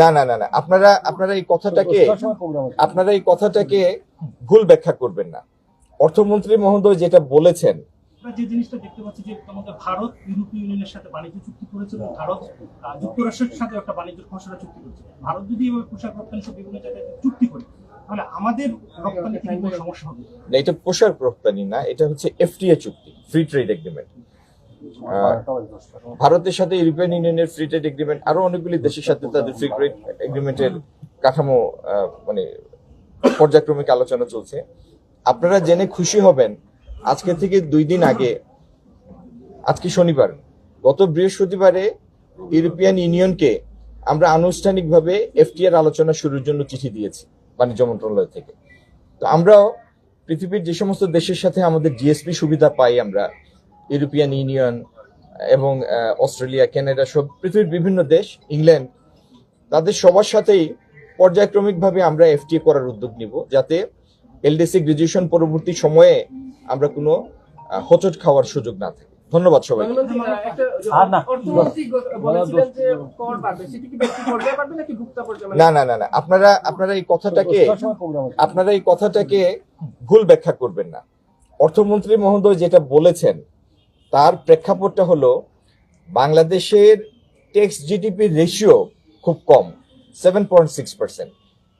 না না না না আপনারা এই কথাটাকে ভুল ব্যাখ্যা করবেন না। অর্থমন্ত্রী মহোদয় যেটা বলেছেন, আমরা যে জিনিসটা দেখতে পাচ্ছি যে আমাদের ভারত ইউরোপীয় ইউনিয়নের সাথে বাণিজ্য চুক্তি করেছে এবং ভারত যুক্তরাষ্ট্রের সাথে একটা বাণিজ্য খসড়া চুক্তি করেছে। ভারত যদি এভাবে পোশাক রপ্তানি সব বিভিন্ন জায়গায় চুক্তি করে তাহলে আমাদের রপ্তানিতে কি কোনো সমস্যা হবে? না, এটা পোশাক রপ্তানি না, এটা হচ্ছে এফটিএ চুক্তি, ফ্রি ট্রেড এগ্রিমেন্ট। ভারতের সাথে ইউরোপিয়ান ইউনিয়নের ফ্রি ট্রেড এগ্রিমেন্ট, আরো অনেকগুলি দেশের সাথে তাদের ফ্রি ট্রেড এগ্রিমেন্টের কাঠামো মানে পর্যায়ক্রমিক আলোচনা চলছে। আপনারা জেনে খুশি হবেন, আজকে থেকে 2 দিন আগে, আজকে শনিবার, গত বৃহস্পতিবারে ইউরোপিয়ান ইউনিয়নকে আমরা আনুষ্ঠানিকভাবে এফটিআর আলোচনা শুরুর জন্য চিঠি দিয়েছি বাণিজ্য মন্ত্রণালয় থেকে। তো আমরাও পৃথিবীর যে সমস্ত দেশের সাথে আমাদের জিএসপি সুবিধা পাই, আমরা ইউরোপিয়ান ইউনিয়ন এবং অস্ট্রেলিয়া, কানাডা, সব পৃথিবীর বিভিন্ন দেশ, ইংল্যান্ড, তাদের সবার সাথেই পর্যায়ক্রমিকভাবে আমরা এফটিএ করার উদ্যোগ নিব, যাতে এলডিসি গ্রাজুয়েশন পরবর্তী সময়ে আমরা কোনো হোঁচট খাওয়ার সুযোগ না থাকে। ধন্যবাদ সবাই। না না না না আপনারা এই কথাটাকে ভুল ব্যাখ্যা করবেন না। অর্থমন্ত্রী মহোদয় যেটা বলেছেন তার প্রেক্ষাপটটা হলো, বাংলাদেশের ট্যাক্স জিডিপি রেশিও খুব কম, 7.6%।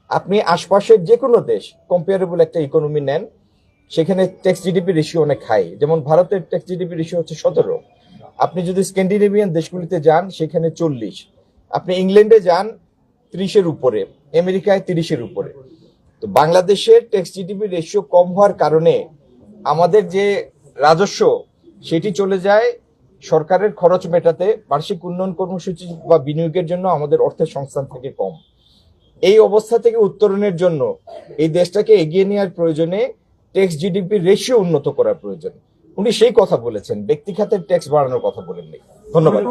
আপনি আশপাশের যে কোনো দেশ, কম্পারেবল একটা ইকোনমি নেন, সেখানে ট্যাক্স জিডিপি রেশিও অনেক হাই। যেমন ভারতের ট্যাক্স জিডিপি রেশিও হচ্ছে 17। আপনি যদি স্ক্যান্ডিনেভিয়ান দেশগুলিতে যান সেখানে 40। আপনি ইংল্যান্ডে যান 30-এর উপরে, আমেরিকায় 30-এর উপরে। তো বাংলাদেশের ট্যাক্স জিডিপি রেশিও কম হওয়ার কারণে আমাদের যে রাজস্ব সেটি চলে যায় সরকারের খরচ মেটাতে, বার্ষিক উন্নয়ন কর্মসূচি বা বিনিয়োগের জন্য আমাদের অর্থের সংস্থান থেকে কম। এই অবস্থা থেকে উত্তরণের জন্য এই দেশটাকে এগিয়ে নেওয়ার প্রয়োজনে ট্যাক্স জিডিপি রেশিও উন্নত করার প্রয়োজন। উনি সেই কথা বলেছেন, ব্যক্তি খাতের ট্যাক্স বাড়ানোর কথা বলেননি। ধন্যবাদ।